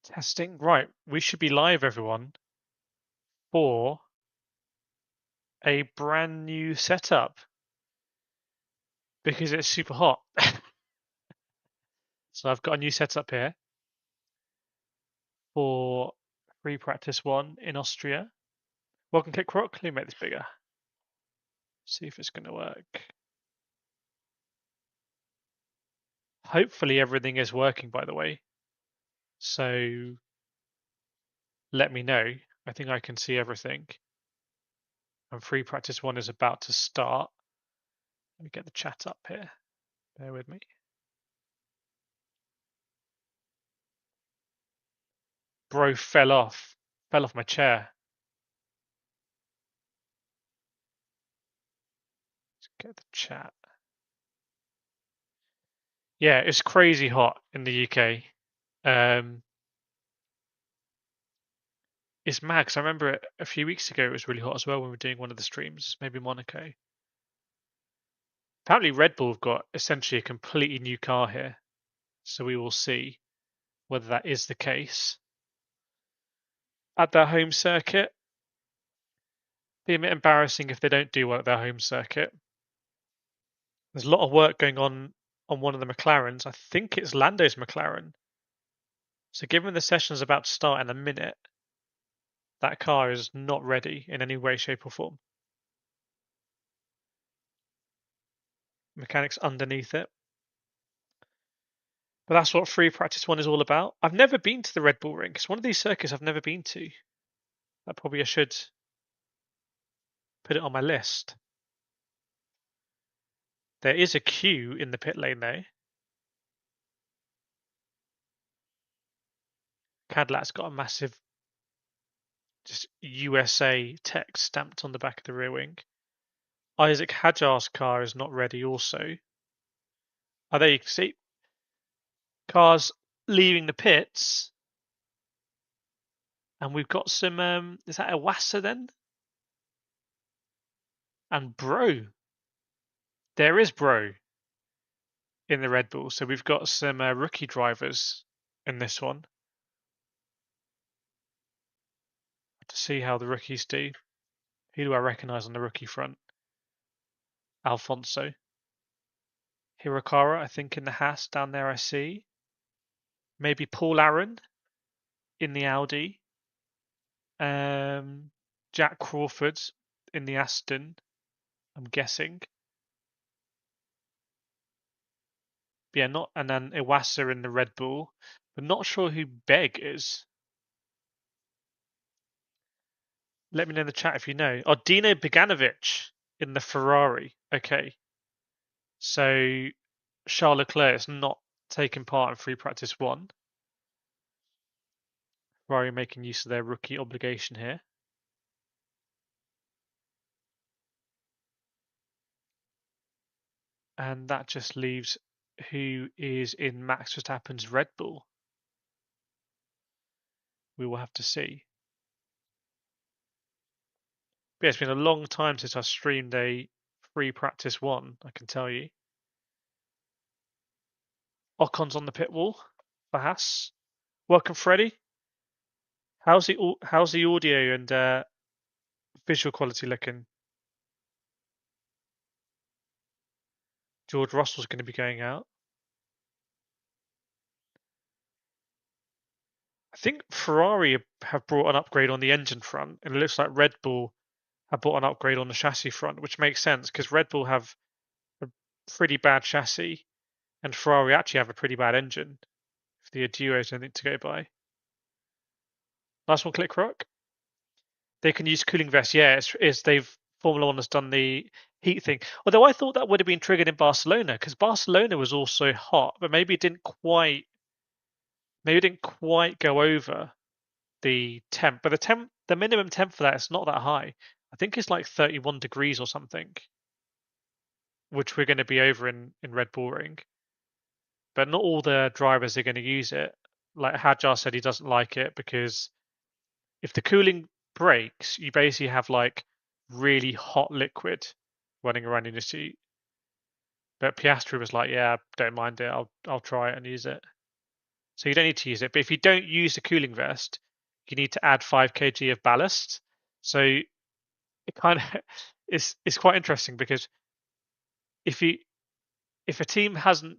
Testing. Right, we should be live, everyone, for a brand new setup because it's super hot. So I've got a new setup here for free practice one in Austria. Welcome, Click Rock. Let me make this bigger. See if it's going to work. Hopefully everything is working, by the way. So let me know. I think I can see everything. And free practice one is about to start. Let me get the chat up here. Bear with me. Bro fell off my chair. Let's get the chat. Yeah, it's crazy hot in the UK. It's mad 'cause I remember a few weeks ago it was really hot as well when we were doing one of the streams, maybe Monaco. Apparently Red Bull have got essentially a completely new car here, so we will see whether that is the case. At their home circuit, be a bit embarrassing if they don't do well at their home circuit. There's a lot of work going on one of the McLarens. I think it's Lando's McLaren. So given the session's about to start in a minute, that car is not ready in any way, shape, or form. Mechanics underneath it. But that's what free practice one is all about. I've never been to the Red Bull Ring. It's one of these circuits I've never been to. That probably I should put it on my list. There is a queue in the pit lane though. Cadillac's got a massive just USA text stamped on the back of the rear wing. Isaac Hadjar's car is not ready also. Oh, there you can see. Cars leaving the pits. And we've got some, is that a Wassa then? And Bro. There is Bro in the Red Bull. So we've got some rookie drivers in this one. To see how the rookies do. Who do I recognise on the rookie front? Alfonso. Hirokara, I think in the Haas down there I see. Maybe Paul Aaron in the Audi. Jack Crawford in the Aston, I'm guessing. But yeah, not and then Iwasa in the Red Bull. But not sure who Beg is. Let me know in the chat if you know. Oh, Dino Beganovic in the Ferrari. Okay. So Charles Leclerc is not taking part in free practice one. Ferrari making use of their rookie obligation here. And that just leaves who is in Max Verstappen's Red Bull. We will have to see. But yeah, it's been a long time since I streamed a free practice one, I can tell you. Ocon's on the pit wall for Haas. Welcome, Freddie. How's the audio and visual quality looking? George Russell's going to be going out. I think Ferrari have brought an upgrade on the engine front, and it looks like Red Bull have brought an upgrade on the chassis front, which makes sense because Red Bull have a pretty bad chassis, and Ferrari actually have a pretty bad engine. If the duo is anything to go by. Last one, Click Rock. They can use cooling vests. Yeah, they've Formula One has done the heat thing. Although I thought that would have been triggered in Barcelona because Barcelona was also hot, but maybe it didn't quite go over the temp. But the minimum temp for that is not that high. I think it's like 31 degrees or something, which we're going to be over in Red Bull Ring. But not all the drivers are going to use it. Like Hadjar said, he doesn't like it because if the cooling breaks, you basically have like really hot liquid running around in your seat. But Piastri was like, "Yeah, don't mind it. I'll try it and use it." So you don't need to use it. But if you don't use the cooling vest, you need to add 5 kg of ballast. So it kind of it's quite interesting because if a team hasn't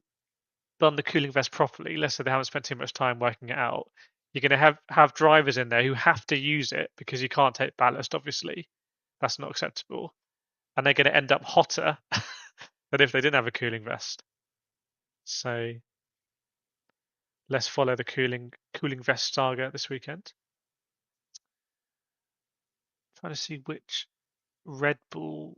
done the cooling vest properly, let's say they haven't spent too much time working it out, you're going to have drivers in there who have to use it because you can't take ballast, obviously. That's not acceptable. And they're going to end up hotter than if they didn't have a cooling vest. So let's follow the cooling vest saga this weekend. Trying to see which Red Bull.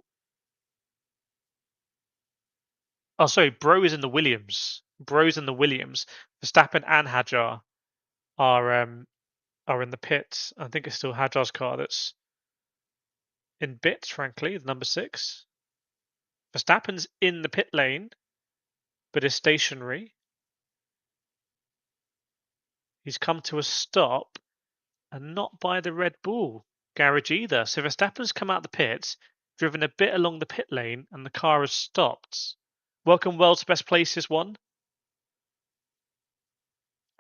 Oh, sorry, Bro is in the Williams. Bro's in the Williams. Verstappen and Hadjar are in the pits. I think it's still Hadjar's car that's in bits, frankly, the number 6. Verstappen's in the pit lane, but is stationary. He's come to a stop and not by the Red Bull garage either. So Verstappen's come out the pits, driven a bit along the pit lane, and the car has stopped. Welcome, World's Best Places 1.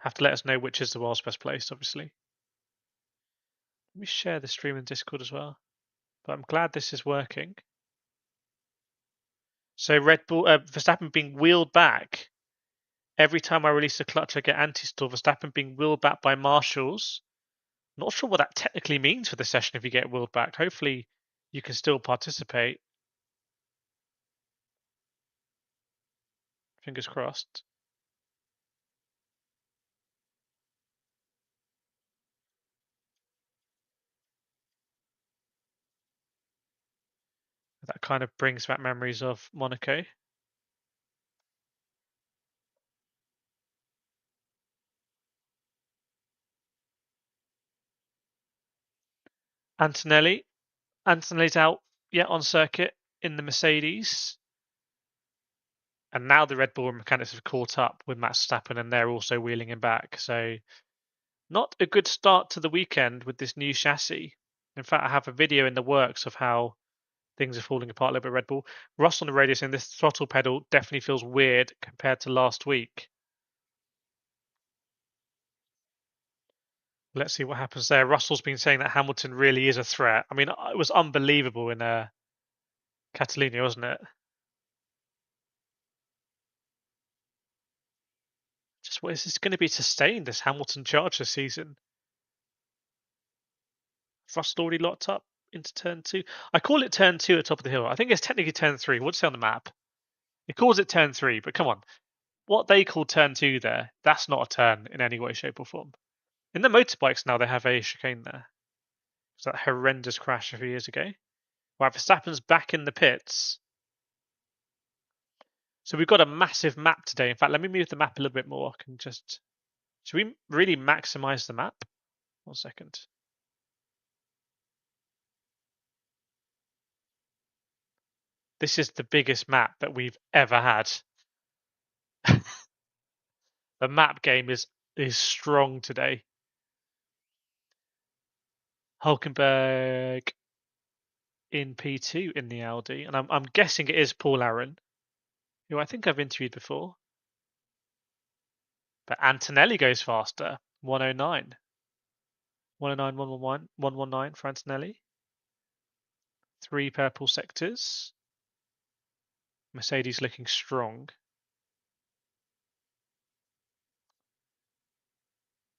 Have to let us know which is the world's best place, obviously. Let me share the stream in Discord as well. But I'm glad this is working. So Red Bull, Verstappen being wheeled back. Every time I release a clutch, I get anti-stall. Verstappen being wheeled back by marshals. Not sure what that technically means for the session if you get wheeled back. Hopefully you can still participate. Fingers crossed. That kind of brings back memories of Monaco. Antonelli's out yet on circuit in the Mercedes. And now the Red Bull mechanics have caught up with Max Verstappen and they're also wheeling him back. So not a good start to the weekend with this new chassis. In fact, I have a video in the works of how things are falling apart a little bit Red Bull. Russ on the radio saying this throttle pedal definitely feels weird compared to last week. Let's see what happens there. Russell's been saying that Hamilton really is a threat. I mean, it was unbelievable in Catalunya, wasn't it? Just what is this going to be sustained, this Hamilton charge this season? Russell already locked up into turn 2. I call it turn 2 at the top of the hill. I think it's technically turn 3. What's it on the map? It calls it turn 3, but come on. What they call turn 2 there, that's not a turn in any way, shape, or form. In the motorbikes now, they have a chicane there. It's that horrendous crash a few years ago. Right, Verstappen's back in the pits. So we've got a massive map today. In fact, let me move the map a little bit more. I can just... Should we really maximize the map? 1 second. This is the biggest map that we've ever had. The map game is strong today. Hulkenberg in P2 in the Audi, and I'm guessing it is Paul Aaron, who I think I've interviewed before. But Antonelli goes faster, 109. 109, 111, 119 for Antonelli. 3 purple sectors. Mercedes looking strong.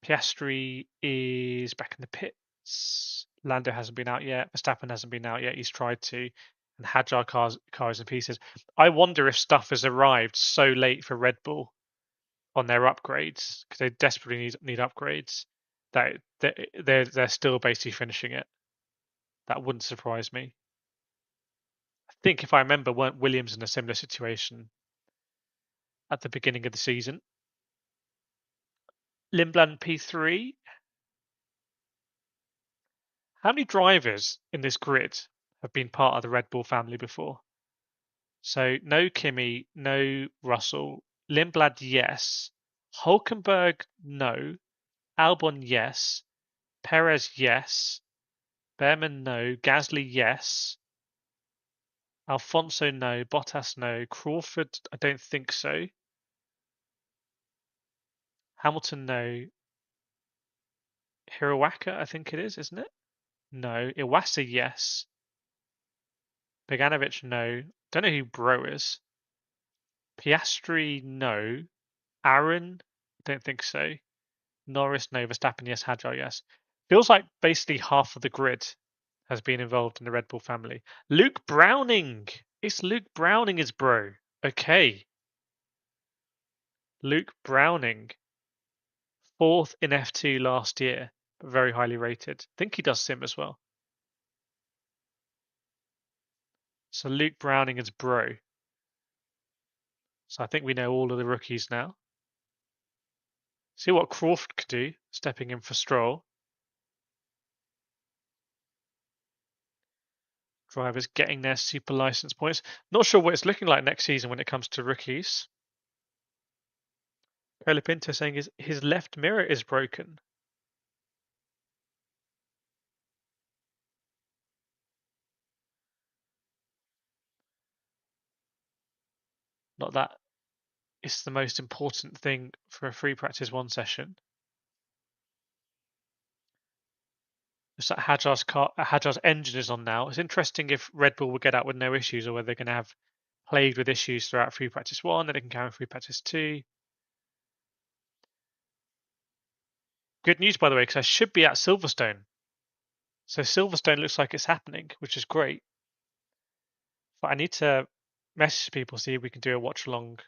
Piastri is back in the pits. Lando hasn't been out yet. Verstappen hasn't been out yet. He's tried to. And Hadjar car is in pieces. I wonder if stuff has arrived so late for Red Bull on their upgrades, because they desperately need upgrades, that they're still basically finishing it. That wouldn't surprise me. I think if I remember, weren't Williams in a similar situation at the beginning of the season? Lindblad P3. How many drivers in this grid have been part of the Red Bull family before? So no Kimi, no Russell. Lindblad, yes. Hulkenberg, no. Albon, yes. Perez, yes. Behrman, no. Gasly, yes. Alfonso, no. Bottas, no. Crawford, I don't think so. Hamilton, no. Hiroaka, I think it is, isn't it? No. Iwasa, yes. Beganovic, no. Don't know who Bro is. Piastri, no. Aaron, don't think so. Norris, no. Verstappen, yes. Hadjar, yes. Feels like basically half of the grid has been involved in the Red Bull family. Luke Browning! It's Luke Browning is Bro. Okay. Luke Browning. 4th in F2 last year, but very highly rated. I think he does sim as well. So Luke Browning is Bro. So I think we know all of the rookies now. See what Crawford could do, stepping in for Stroll. Drivers getting their super license points. Not sure what it's looking like next season when it comes to rookies. Colapinto saying his left mirror is broken. Not that it's the most important thing for a free practice 1 session. It's that Hadjar's engine is on now. It's interesting if Red Bull will get out with no issues or whether they're going to have plagued with issues throughout free practice 1, then they can carry free practice 2. Good news, by the way, because I should be at Silverstone. So Silverstone looks like it's happening, which is great. But I need to message people, see if we can do a watch along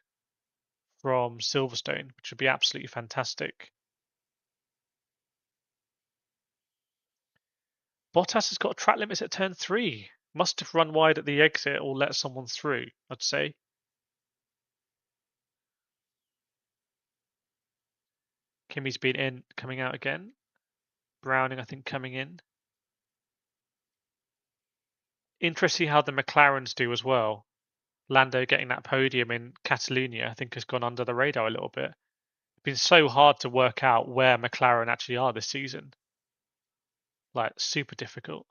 from Silverstone, which would be absolutely fantastic. Bottas has got track limits at turn 3. Must have run wide at the exit or let someone through, I'd say. Kimi's been in, coming out again. Browning, I think, coming in. Interesting how the McLarens do as well. Lando getting that podium in Catalonia, I think, has gone under the radar a little bit. It's been so hard to work out where McLaren actually are this season. Like, super difficult.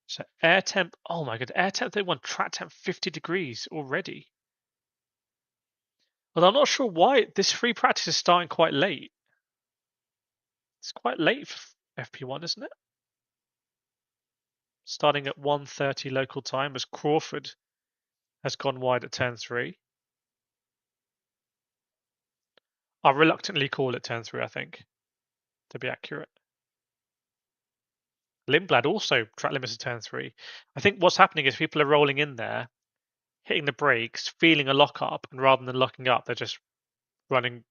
So air temp, oh my god, air temp 31, track temp 50 degrees already. Well, I'm not sure why this free practice is starting quite late. It's quite late for FP1, isn't it? Starting at 1:30 local time as Crawford has gone wide at turn 3. I'll reluctantly call it turn 3, I think, to be accurate. Lindblad also track limits at turn 3. I think what's happening is people are rolling in there, hitting the brakes, feeling a lock up, and rather than locking up, they're just running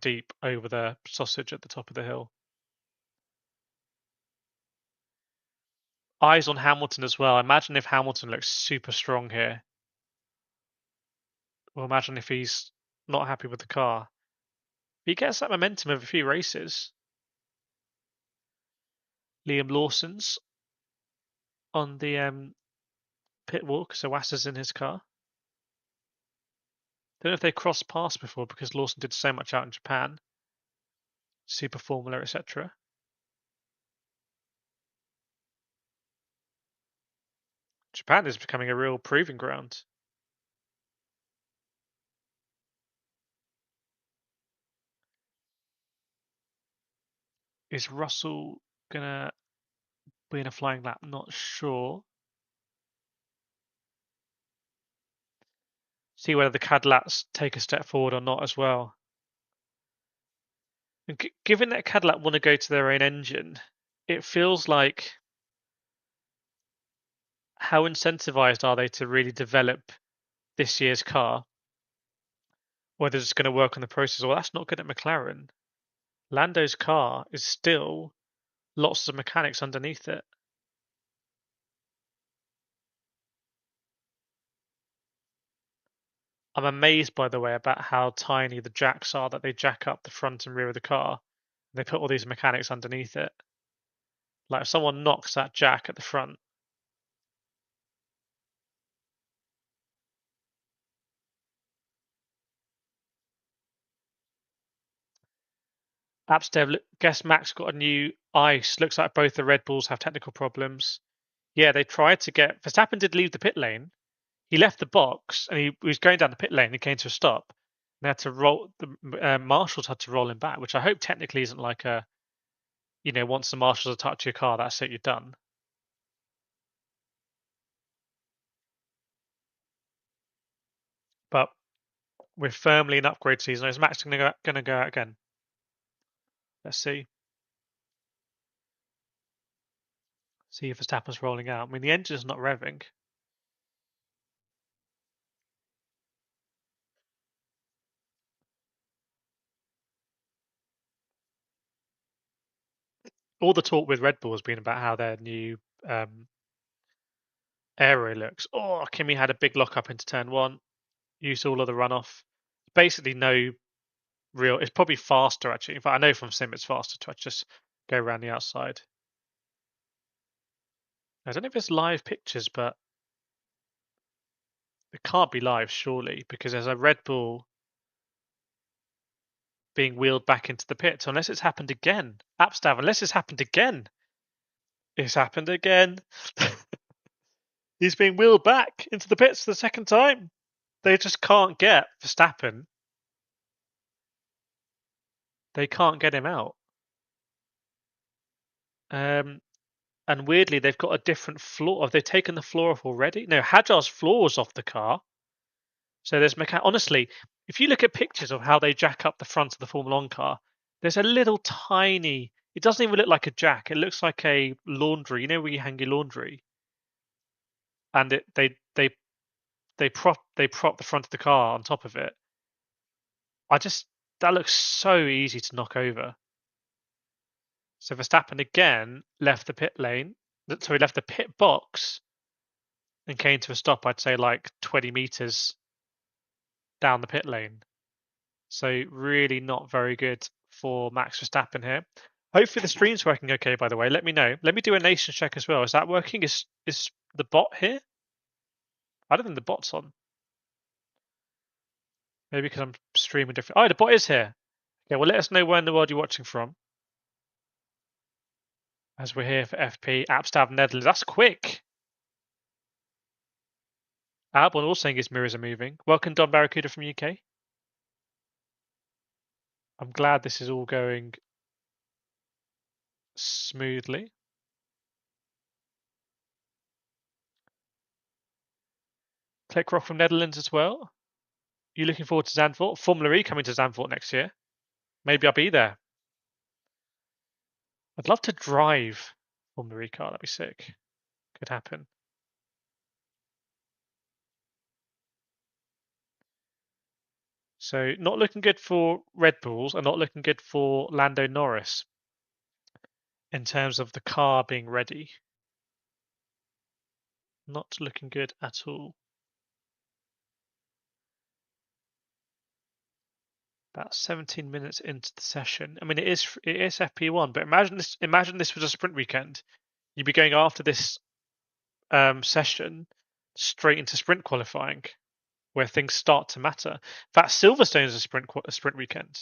deep over the sausage at the top of the hill. Eyes on Hamilton as well. Imagine if Hamilton looks super strong here. Or imagine if he's not happy with the car. He gets that momentum of a few races. Liam Lawson's on the pit walk, so Wasser's in his car. Don't know if they crossed paths before because Lawson did so much out in Japan. Super Formula, etc. Japan is becoming a real proving ground. Is Russell gonna be in a flying lap? Not sure. See whether the Cadillacs take a step forward or not as well. And given that Cadillac want to go to their own engine, it feels like how incentivized are they to really develop this year's car? Whether it's going to work on the process, well, that's not good at McLaren. Lando's car is still lots of mechanics underneath it. I'm amazed, by the way, about how tiny the jacks are that they jack up the front and rear of the car. They put all these mechanics underneath it. Like if someone knocks that jack at the front. Apps guess Max got a new ice. Looks like both the Red Bulls have technical problems. Yeah, they tried to get Verstappen did leave the pit lane. he left the box and he was going down the pit lane. He came to a stop. And they had to roll. The marshals had to roll him back, which I hope technically isn't like a, once the marshals have touched your car, that's it, you're done. But we're firmly in upgrade season. Is Max going to go out again? Let's see. See if Verstappen's rolling out. I mean, the engine's not revving. All the talk with Red Bull has been about how their new aero looks. Oh, Kimi had a big lockup into turn one. Used all of the runoff. Basically, no real. It's probably faster actually. In fact, I know from sim it's faster to just go around the outside. I don't know if it's live pictures, but it can't be live surely because there's a Red Bull being wheeled back into the pits unless it's happened again. Apstav, unless it's happened again. It's happened again. He's being wheeled back into the pits for the second time. They just can't get Verstappen. They can't get him out. And weirdly, they've got a different floor. Have they taken the floor off already? No, Hajar's floor's off the car. So there's honestly, if you look at pictures of how they jack up the front of the Formula One car, there's a little tiny. It doesn't even look like a jack. It looks like a laundry. You know where you hang your laundry, and they prop the front of the car on top of it. That looks so easy to knock over. So Verstappen again left the pit lane. So he left the pit box and came to a stop. I'd say like 20 meters down the pit lane. So really not very good for Max Verstappen here. Hopefully the stream's working okay, by the way. Let me know. Let me do a nation check as well. Is that working? Is the bot here? I don't think the bot's on. Maybe because I'm streaming different. Oh, the bot is here. Okay, well, let us know where in the world you're watching from. As we're here for FP, Apstab Netherlands. That's quick. Albon also saying his mirrors are moving. Welcome, Don Barracuda from UK. I'm glad this is all going smoothly. Clickrock from Netherlands as well. You looking forward to Zandvoort? Formula E coming to Zandvoort next year. Maybe I'll be there. I'd love to drive Formula E car. That'd be sick. Could happen. So not looking good for Red Bulls and not looking good for Lando Norris in terms of the car being ready. Not looking good at all. About 17 minutes into the session. I mean, it is FP1, but imagine this was a sprint weekend. You'd be going after this session straight into sprint qualifying, where things start to matter. In fact, Silverstone is a sprint weekend,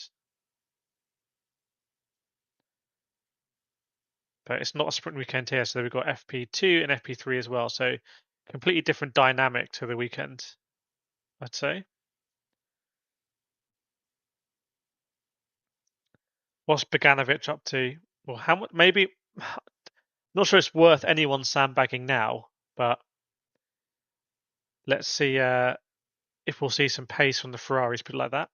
but it's not a sprint weekend here. So we've got FP2 and FP3 as well. So completely different dynamic to the weekend, I'd say. What's Bogdanovic up to? Well, how much? Maybe. Not sure it's worth anyone sandbagging now, but let's see if we'll see some pace from the Ferraris, put it like that.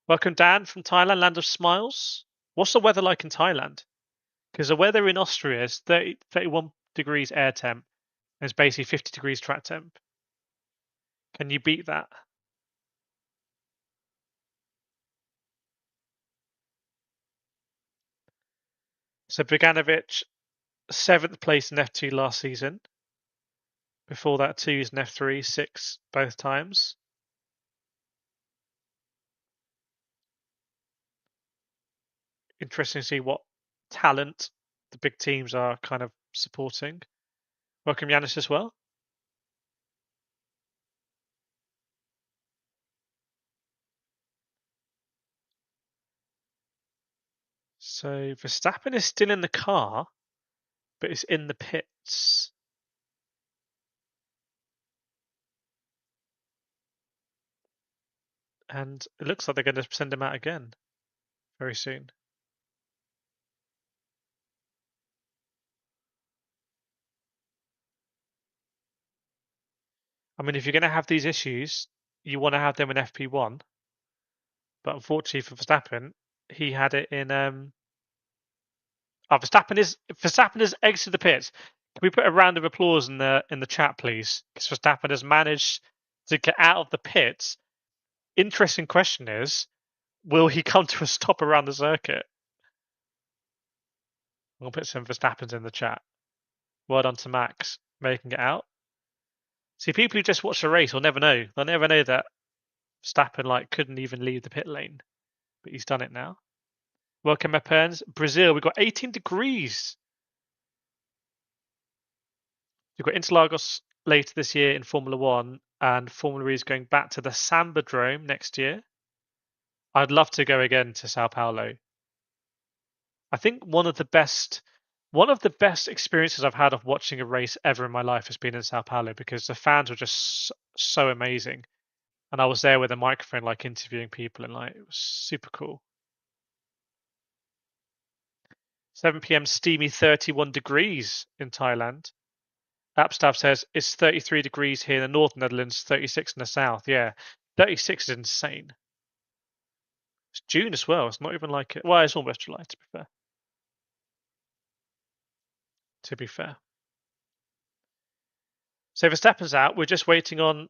Welcome, Dan from Thailand, land of smiles. What's the weather like in Thailand? Because the weather in Austria is 31 degrees air temp and it's basically 50 degrees track temp. Can you beat that? So Bogdanovic, 7th place in F2 last season. Before that, 2s in F3, 6 both times. Interesting to see what talent the big teams are kind of supporting. Welcome, Yanis, as well. So Verstappen is still in the car, but it's in the pits. And it looks like they're going to send him out again very soon. I mean, if you're going to have these issues, you want to have them in FP1. But unfortunately for Verstappen, he had it in. Verstappen has exited the pits. Can we put a round of applause in the chat, please? Because Verstappen has managed to get out of the pits. Interesting question is, will he come to a stop around the circuit? I'm gonna put some Verstappens in the chat. Well done to Max making it out. See, people who just watch the race will never know. They'll never know that Verstappen couldn't even leave the pit lane, but he's done it now. Welcome, my parents. Brazil, we've got 18 degrees. We've got Interlagos later this year in Formula One, and Formula E is going back to the Sambadrome next year. I'd love to go again to Sao Paulo. I think one of the best experiences I've had of watching a race ever in my life has been in Sao Paulo because the fans were just so amazing. And I was there with a microphone, interviewing people, and it was super cool. 7 p.m. steamy 31 degrees in Thailand. Appstaff says it's 33 degrees here in the northern Netherlands, 36 in the south. Yeah, 36 is insane. It's June as well. It's not even like it. Well, it's almost July, to be fair. To be fair. So Verstappen's out. We're just waiting on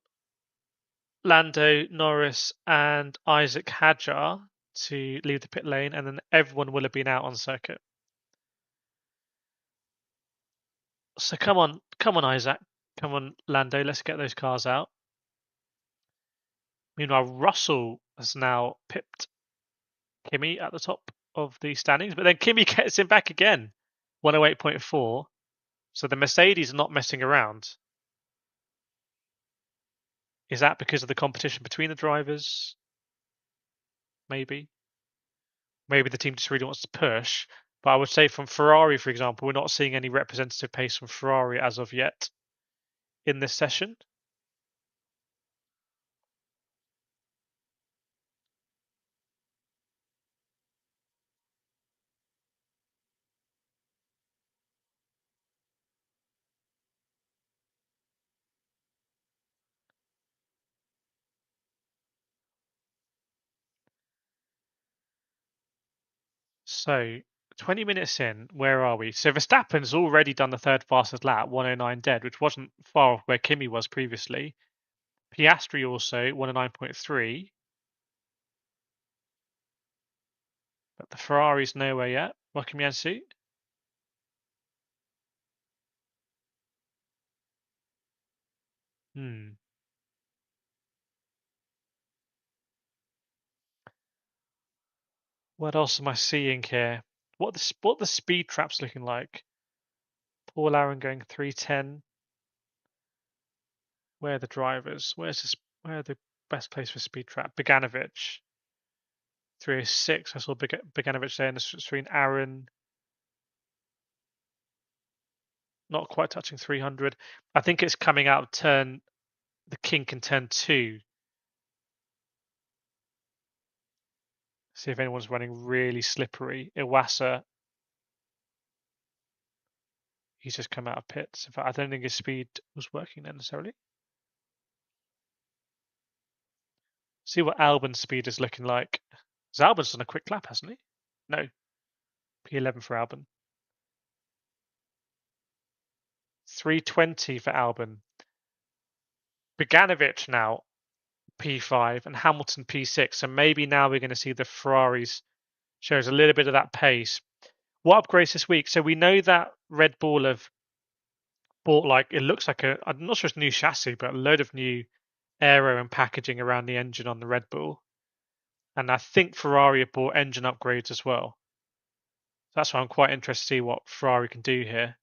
Lando Norris and Isaac Hadjar to leave the pit lane, and then everyone will have been out on circuit. So come on, Isaac, come on, Lando. Let's get those cars out. Meanwhile, Russell has now pipped Kimi at the top of the standings, but then Kimi gets him back again, 108.4. So the Mercedes are not messing around. Is that because of the competition between the drivers? Maybe. Maybe the team just really wants to push. But I would say from Ferrari, for example, we're not seeing any representative pace from Ferrari as of yet in this session. So 20 minutes in, where are we? So Verstappen's already done the third fastest lap, 109 dead, which wasn't far off where Kimi was previously. Piastri also 109.3. But the Ferrari's nowhere yet. Welcome, Yansu. What else am I seeing here? What the speed trap's looking like? Paul Aaron going 310. Where are the drivers? Where are the best place for speed trap? Beganovic 306. I saw Beganovic there in the screen. Aaron not quite touching 300. I think it's coming out of the kink in turn 2. See if anyone's running really slippery. Iwasa, he's just come out of pits. In fact, I don't think his speed was working necessarily. See what Albon's speed is looking like. Because Albon's done a quick lap, hasn't he? No. P11 for Albon. 320 for Albon. Beganovic now P5 and Hamilton P6. So maybe now we're going to see the Ferraris shows a little bit of that pace. What upgrades this week? So we know that Red Bull have bought it looks like I'm not sure it's new chassis, but a load of new aero and packaging around the engine on the Red Bull. And I think Ferrari have bought engine upgrades as well. So that's why I'm quite interested to see what Ferrari can do here.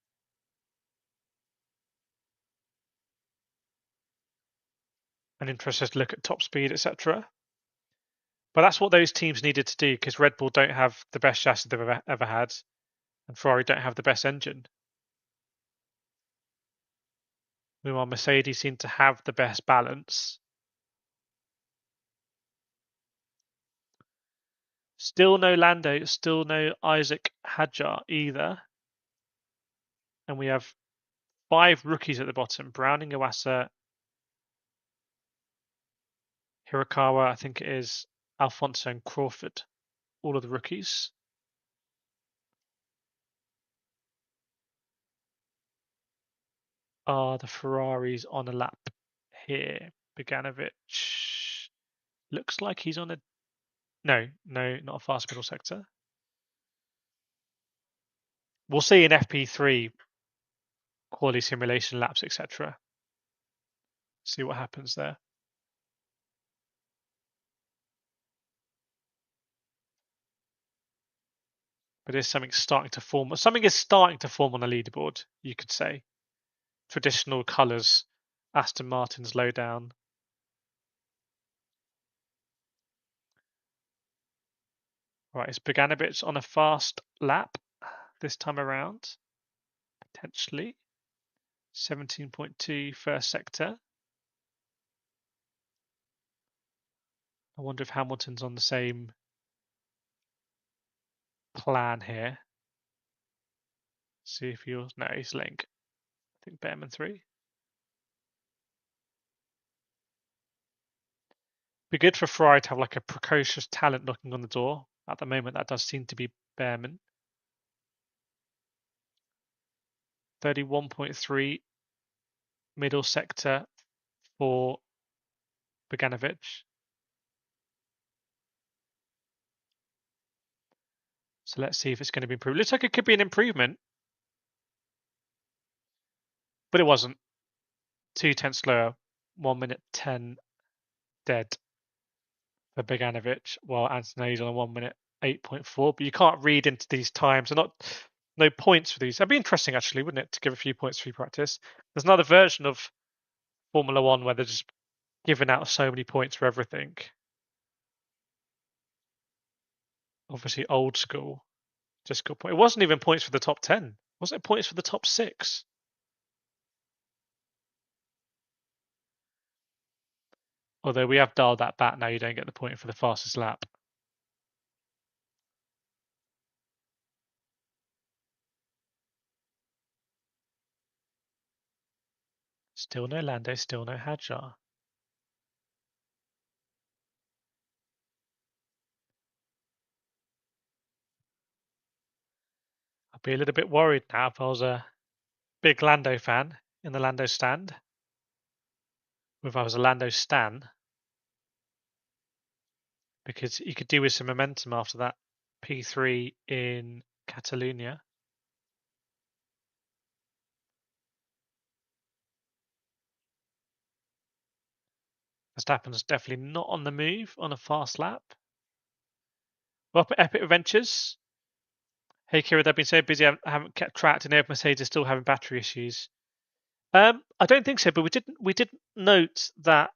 And interested to look at top speed, etc. But that's what those teams needed to do because Red Bull don't have the best chassis they've ever had, and Ferrari don't have the best engine. Meanwhile, Mercedes seem to have the best balance. Still no Lando, still no Isaac Hadjar either. And we have 5 rookies at the bottom. Browning, Iwasa, Hirakawa, I think it is, Alfonso and Crawford. All of the rookies. Are the Ferraris on a lap here? Beganovic looks like he's on a... No, not a fast middle sector. We'll see in FP3 quality simulation laps, etc. See what happens there. But there's something starting to form. Something is starting to form on the leaderboard, you could say. Traditional colours. Aston Martin's low down. Right, is Beganovic on a fast lap this time around? Potentially. 17.2 first sector. I wonder if Hamilton's on the same plan here. See if you're... No, he's Link. I think Behrman 3. Be good for Ferrari to have like a precocious talent knocking on the door. At the moment, that does seem to be Behrman. 31.3 middle sector for Beganovic. So let's see if it's going to be improved. Looks like it could be an improvement, but it wasn't. 2/10 slower, 1 minute 10 dead for Beganovic, while Antonelli's on a 1 minute 8.4. But you can't read into these times. They're not no points for these. That'd be interesting actually, wouldn't it, to give a few points for free practice? There's another version of Formula One where they're just giving out so many points for everything. Obviously old school. Just got point. It wasn't even points for the top 10. Wasn't it points for the top 6? Although we have dialed that back now, you don't get the point for the fastest lap. Still no Lando, still no Hadjar. I'd be a little bit worried now if I was a big Lando fan in the Lando stand. If I was a Lando stan, because you could do with some momentum after that P3 in Catalonia. Verstappen's definitely not on the move on a fast lap. Well, up at Epic Adventures. Hey Kireth, I've been so busy I haven't kept track to know if Mercedes is still having battery issues. I don't think so, but we did note that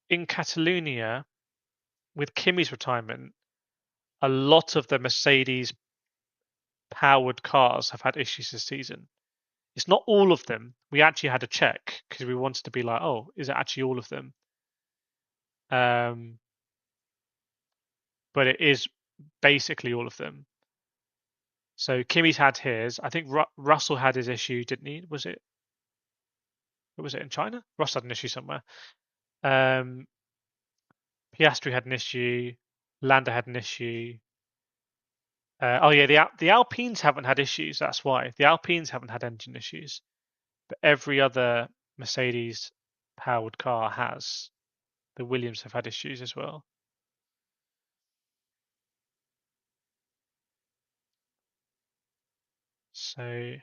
in Catalonia, with Kimi's retirement, a lot of the Mercedes powered cars have had issues this season. It's not all of them. We actually had a check because we wanted to be like, oh, is it actually all of them? But it is basically all of them. So Kimi's had his. I think Russell had his issue, didn't he? Was it in China? Russell had an issue somewhere. Piastri had an issue. Landa had an issue. Oh yeah, the Alpines haven't had issues. That's why the Alpines haven't had engine issues, but every other Mercedes powered car has. The Williams have had issues as well. So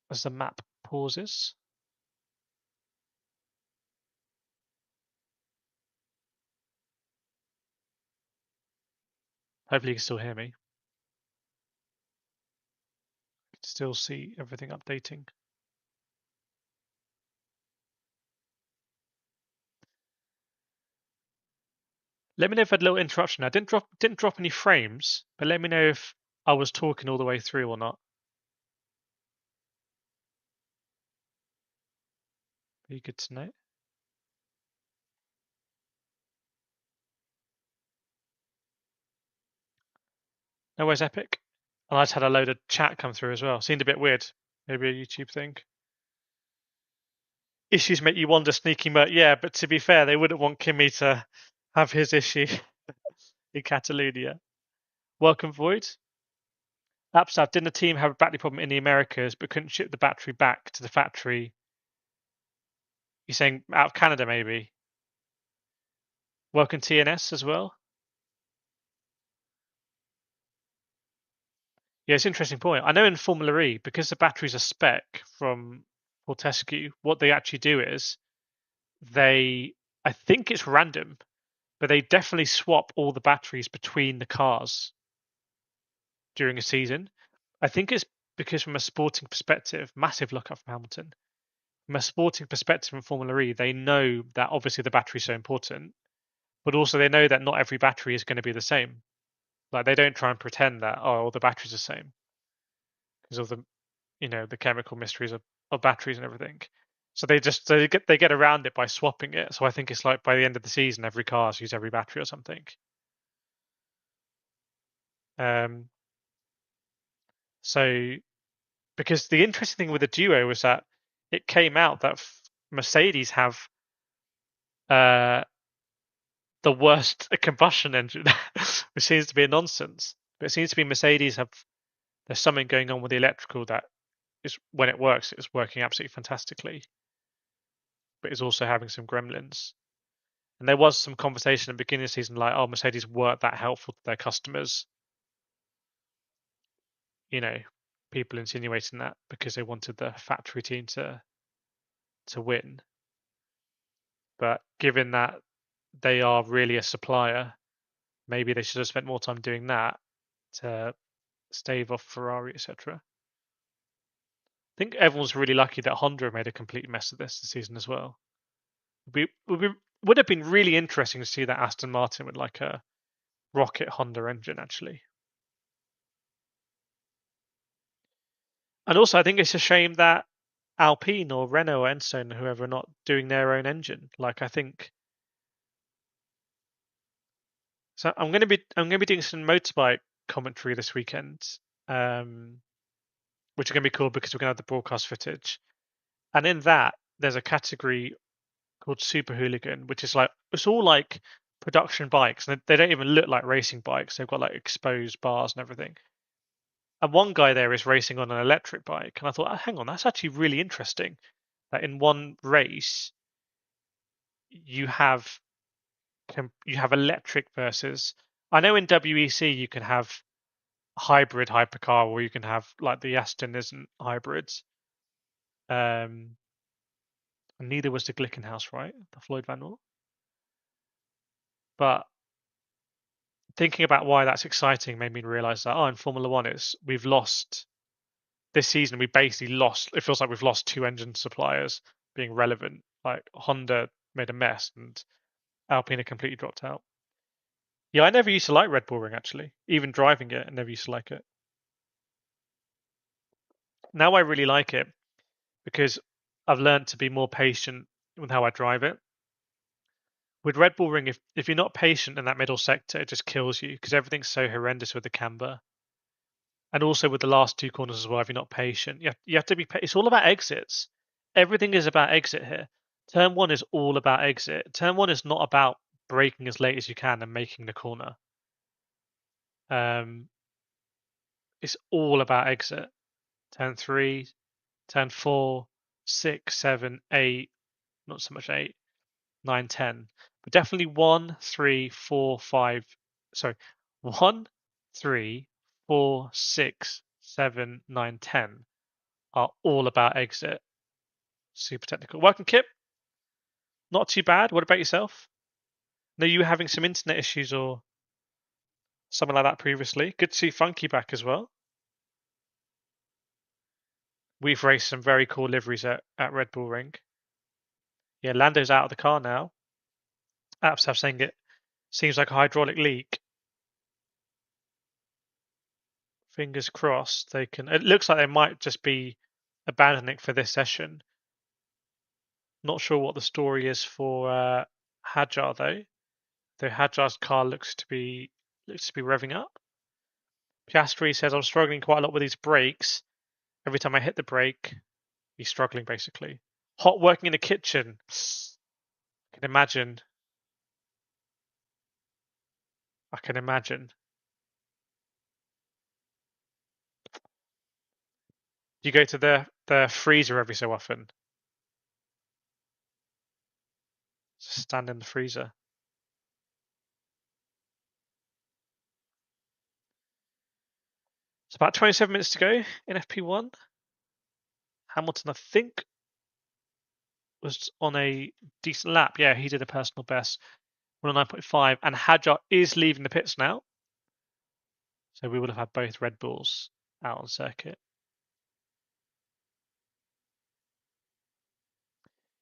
as the map pauses. Hopefully you can still hear me. You can still see everything updating. Let me know if I had a little interruption. I didn't drop any frames, but let me know if I was talking all the way through or not. Be good to know. No, where's Epic? And I just had a load of chat come through as well. Seemed a bit weird. Maybe a YouTube thing. Issues make you wonder, sneaky Mert. Yeah, but to be fair, they wouldn't want Kimi to have his issue in Catalonia. Welcome, Void. Lapsap, didn't the team have a battery problem in the Americas but couldn't ship the battery back to the factory? You're saying out of Canada, maybe? Welcome, TNS, as well. Yeah, it's an interesting point. I know in Formula E, because the batteries are spec from Fortescue, what they actually do is I think it's random, but they definitely swap all the batteries between the cars during a season. I think it's because from a sporting perspective, massive look up from Hamilton. From a sporting perspective in Formula E, they know that obviously the battery is so important, but also they know that not every battery is going to be the same. Like they don't try and pretend that all the batteries are the same because of the chemical mysteries of batteries and everything. So they get around it by swapping it. So I think it's like by the end of the season, every car has used every battery or something. So because the interesting thing with the duo was that it came out that Mercedes have the worst combustion engine, which seems to be a nonsense. But it seems to be Mercedes there's something going on with the electrical that is when it works, it's working absolutely fantastically, but it's also having some gremlins. And there was some conversation at the beginning of the season, like, oh, Mercedes weren't that helpful to their customers. People insinuating that because they wanted the factory team to win. But given that they are really a supplier, maybe they should have spent more time doing that to stave off Ferrari, etc. I think everyone's really lucky that Honda made a complete mess of this season as well. Would have been really interesting to see that Aston Martin with like a rocket Honda engine, actually. And also, I think it's a shame that Alpine or Renault or Enstone or whoever are not doing their own engine. Like I think. So I'm going to be doing some motorbike commentary this weekend, which are going to be cool because we're going to have the broadcast footage. And in that, there's a category called Super Hooligan, which is like it's all like production bikes, and they don't even look like racing bikes. They've got like exposed bars and everything. And one guy there is racing on an electric bike, and I thought, hang on, that's actually really interesting. That in one race, you have electric versus. I know in WEC you can have hybrid hypercar, or you can have like the Aston isn't hybrids. And neither was the Glickenhaus, right? The Floyd Van Oort. But thinking about why that's exciting made me realize that in Formula One we've lost this season. We basically lost. It feels like we've lost two engine suppliers being relevant. Like Honda made a mess and Alpine completely dropped out. Yeah, I never used to like Red Bull Ring actually. Even driving it, I never used to like it. Now I really like it because I've learned to be more patient with how I drive it. With Red Bull Ring, if you're not patient in that middle sector, it just kills you because everything's so horrendous with the camber. And also with the last two corners as well, if you're not patient, you have to be. It's all about exits. Everything is about exit here. Turn one is all about exit. Turn one is not about braking as late as you can and making the corner. It's all about exit. Turn three, turn 4, 6, 7, 8. Not so much 8, 9, 10, but definitely 1, 3, 4, 5. Sorry, 1, 3, 4, 6, 7, 9, 10 are all about exit. Super technical. Welcome, Kip. Not too bad. What about yourself? Know you were having some internet issues or something like that previously. Good to see Funky back as well. We've raced some very cool liveries at Red Bull Ring. Yeah, Lando's out of the car now. Apps saying it seems like a hydraulic leak. Fingers crossed they can. It looks like they might just be abandoning it for this session. Not sure what the story is for Hadjar though. Though Hadjar's car looks to be revving up. Piastri says, I'm struggling quite a lot with these brakes. Every time I hit the brake, he's struggling basically. Hot working in the kitchen. I can imagine. I can imagine. You go to the freezer every so often. Just stand in the freezer. It's about 27 minutes to go in FP1. Hamilton, I think, was on a decent lap. Yeah, he did a personal best. 109.5. And Hadjar is leaving the pits now. So we would have had both Red Bulls out on circuit.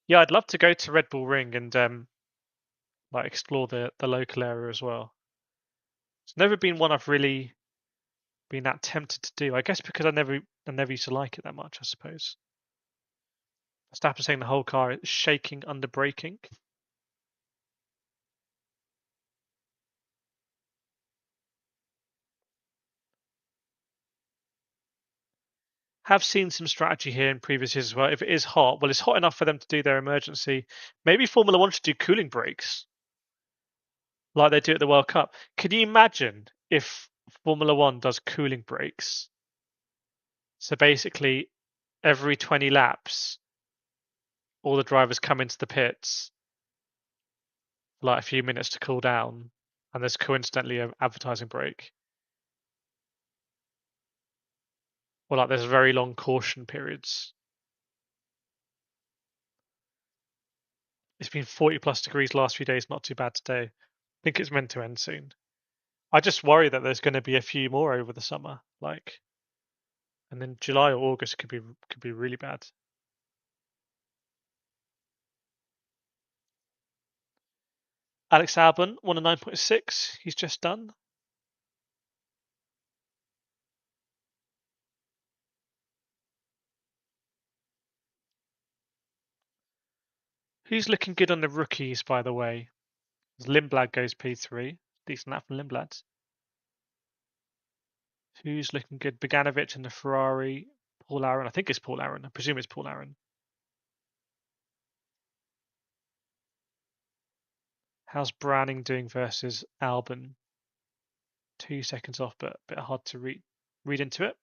Yeah, I'd love to go to Red Bull Ring and like explore the local area as well. It's never been one I've really been that tempted to do. I guess because I never used to like it that much, I suppose. Verstappen saying the whole car is shaking under braking. Have seen some strategy here in previous years as well. If it is hot, well, it's hot enough for them to do their emergency. Maybe Formula One should do cooling breaks like they do at the World Cup. Can you imagine if Formula One does cooling breaks? So basically, every 20 laps, all the drivers come into the pits for like a few minutes to cool down, and there's coincidentally an advertising break. Or like there's very long caution periods. It's been 40 plus degrees last few days, not too bad today. I think it's meant to end soon. I just worry that there's going to be a few more over the summer, like, and then July or August could be really bad. Alex Albon won a 9.6. He's just done. Who's looking good on the rookies, by the way? Lindblad goes P3. Decent lap from Lindblad. Who's looking good? Boganovic in the Ferrari. Paul Aaron. I think it's Paul Aaron. I presume it's Paul Aaron. How's Browning doing versus Albon? 2 seconds off, but a bit hard to read into it.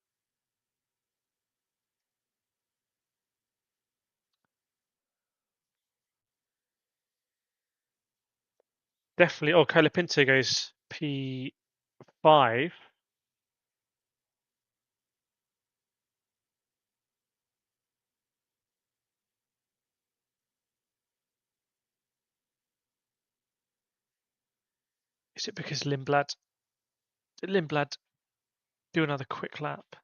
Definitely. Oh, Colapinto goes P5. Is it because Lindblad? Did Lindblad do another quick lap?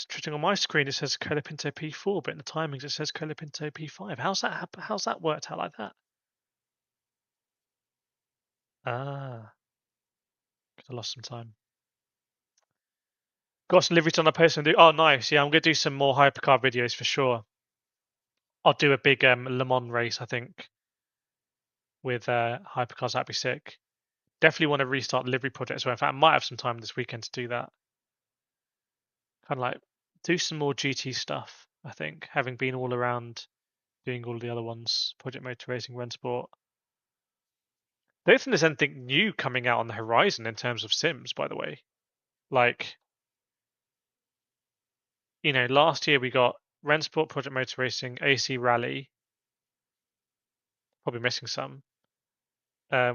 Switching on my screen, it says Colapinto P4, but in the timings it says Colapinto P5. How's that worked out like that? Ah, I lost some time. Got some liveries on the post and do. Oh, nice. Yeah, I'm gonna do some more hypercar videos for sure. I'll do a big Le Mans race, I think, with hypercars. That'd be sick. Definitely want to restart the livery project as well. In fact, I might have some time this weekend to do that. Kind of like do some more GT stuff. I think, having been all around doing all the other ones, Project Motor Racing, Rennsport. I don't think there's anything new coming out on the horizon in terms of sims, by the way. Like, last year we got Rennsport, Project Motor Racing, AC Rally, probably missing some.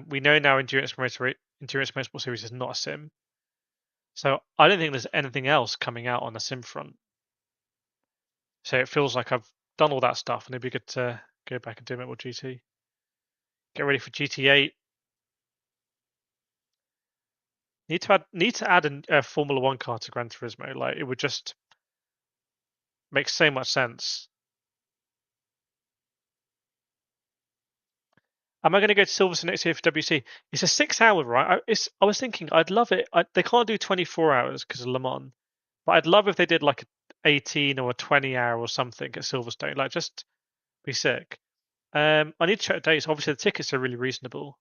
We know now Endurance Motorsport Series is not a sim. So I don't think there's anything else coming out on the sim front. So it feels like I've done all that stuff, and it'd be good to go back and do a bit more GT. Get ready for GT8. Need to add a Formula One car to Gran Turismo. Like it would just make so much sense. Am I going to go to Silverstone next year for WC? It's a 6 hour, right? I was thinking I'd love it. They can't do 24 hours because of Le Mans, but I'd love if they did like a 18 or a 20 hour or something at Silverstone. Like, just be sick. I need to check the dates. Obviously, the tickets are really reasonable.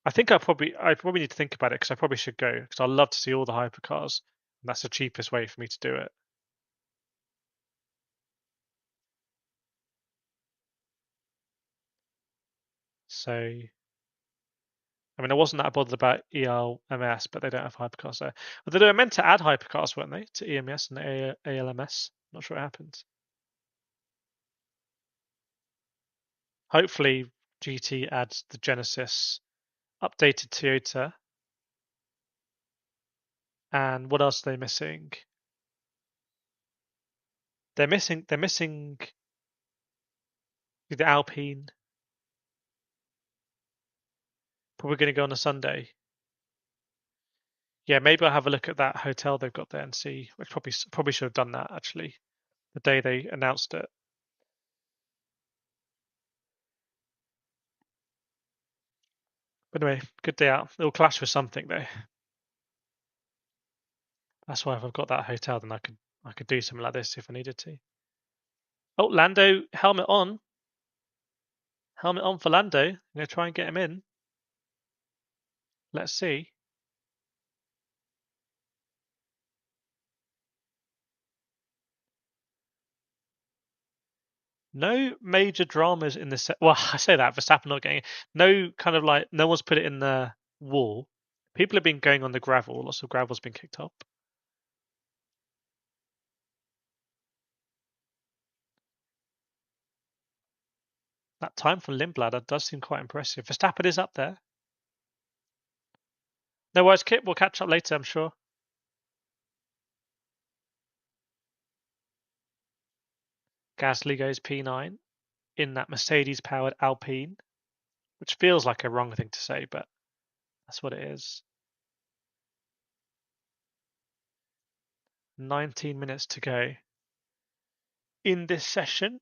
I think I probably need to think about it because I probably should go because I love to see all the hypercars. And that's the cheapest way for me to do it. So, I mean, I wasn't that bothered about ELMS, but they don't have hypercars there. But they were meant to add hypercars, weren't they, to EMS and ALMS? Not sure what happened. Hopefully, GT adds the Genesis, updated Toyota, and what else are they missing? They're missing the Alpine. Probably going to go on a Sunday. Yeah, maybe I'll have a look at that hotel they've got there and see. I probably should have done that actually the day they announced it. But anyway, good day out. It'll clash with something though. That's why if I've got that hotel, then I could do something like this if I needed to. Oh, Lando, helmet on for Lando. I'm gonna try and get him in. Let's see. No major dramas in this. Well, I say that Verstappen not getting it. No kind of like no one's put it in the wall. People have been going on the gravel. Lots of gravel's been kicked up. That time from Lindblad does seem quite impressive. Verstappen is up there. No worries, Kit. We'll catch up later, I'm sure. Gasly goes P9 in that Mercedes-powered Alpine, which feels like a wrong thing to say, but that's what it is. 19 minutes to go in this session.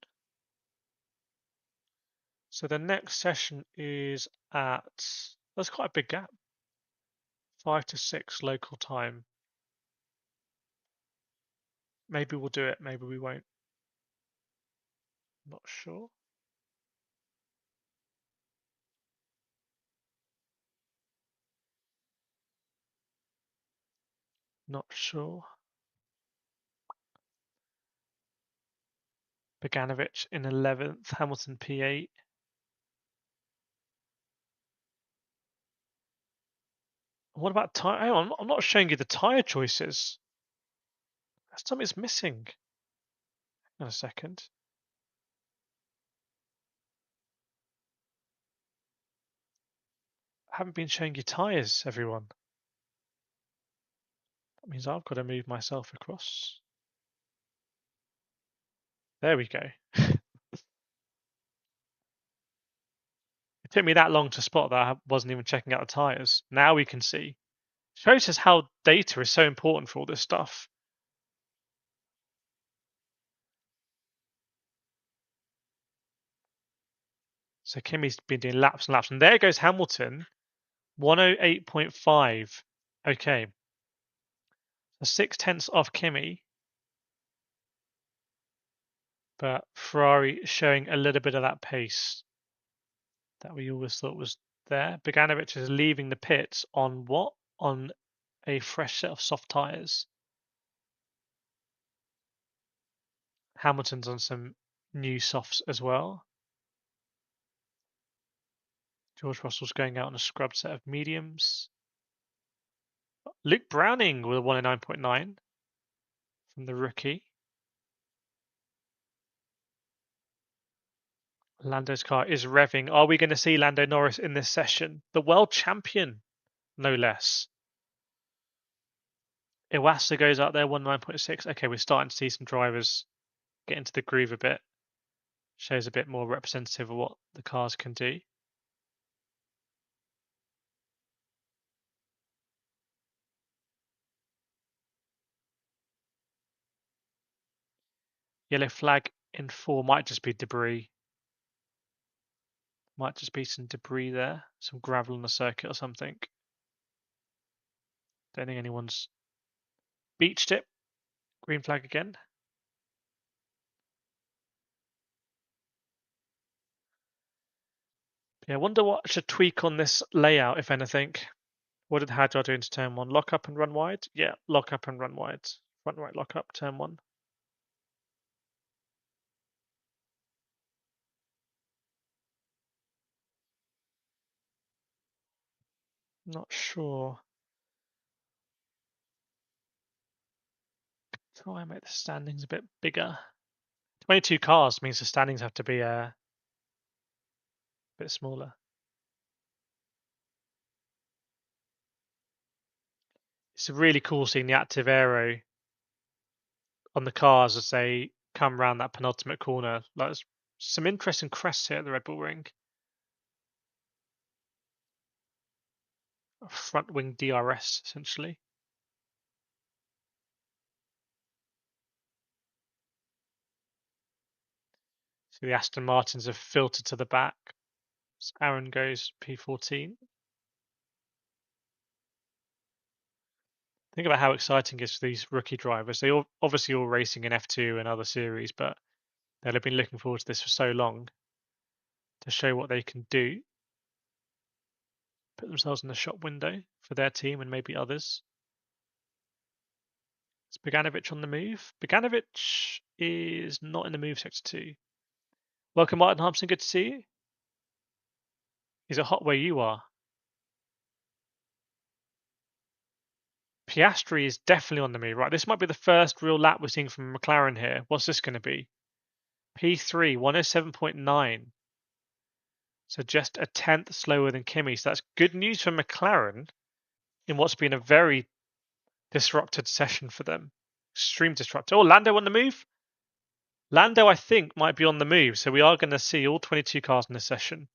So the next session is that's quite a big gap. 5 to 6 local time. Maybe we'll do it, maybe we won't. Not sure. Not sure. Bogdanovic in 11th, Hamilton P8. What about tire? Hang on, I'm not showing you the tire choices. Something's missing. Hang on a second. I haven't been showing you tires, everyone. That means I've got to move myself across. There we go. It took me that long to spot that I wasn't even checking out the tires. Now we can see. Shows us how data is so important for all this stuff. So Kimi's been doing laps and laps, and there goes Hamilton, 108.5. Okay, so 6/10 off Kimi, but Ferrari showing a little bit of that pace that we always thought was there. Bogdanovic is leaving the pits on what? On a fresh set of soft tyres. Hamilton's on some new softs as well. George Russell's going out on a scrubbed set of mediums. Luke Browning with a 109.9 from the rookie. Lando's car is revving. Are we going to see Lando Norris in this session? The world champion, no less. Iwasa goes out there, 109.6. Okay, we're starting to see some drivers get into the groove a bit. Shows a bit more representative of what the cars can do. Yellow flag in 4 might just be debris. Might just be some debris there, some gravel on the circuit or something. Don't think anyone's beached it. Green flag again. Yeah, I wonder what should tweak on this layout, if anything. What did Hadjar do into turn 1? Lock up and run wide? Yeah, lock up and run wide. Front right lock up, turn 1. Not sure. Try and make the standings a bit bigger. 22 cars means the standings have to be a bit smaller. It's really cool seeing the active aero on the cars as they come around that penultimate corner. Like, there's some interesting crests here at the Red Bull Ring. A front wing DRS, essentially. So the Aston Martins have filtered to the back. So Aaron goes P14. Think about how exciting it is for these rookie drivers. They all obviously all racing in F2 and other series, but they'll have been looking forward to this for so long to show what they can do. Put themselves in the shop window for their team and maybe others. Is Bogdanovic on the move? Bogdanovic is not in the move sector 2. Welcome, Martin Hampson. Good to see you. Is it hot where you are? Piastri is definitely on the move. Right, this might be the first real lap we're seeing from McLaren here. What's this going to be? P3, 107.9. So just a tenth slower than Kimi. So that's good news for McLaren in what's been a very disrupted session for them. Extreme disrupted. Oh, Lando on the move? Lando, I think, might be on the move. So we are going to see all 22 cars in this session.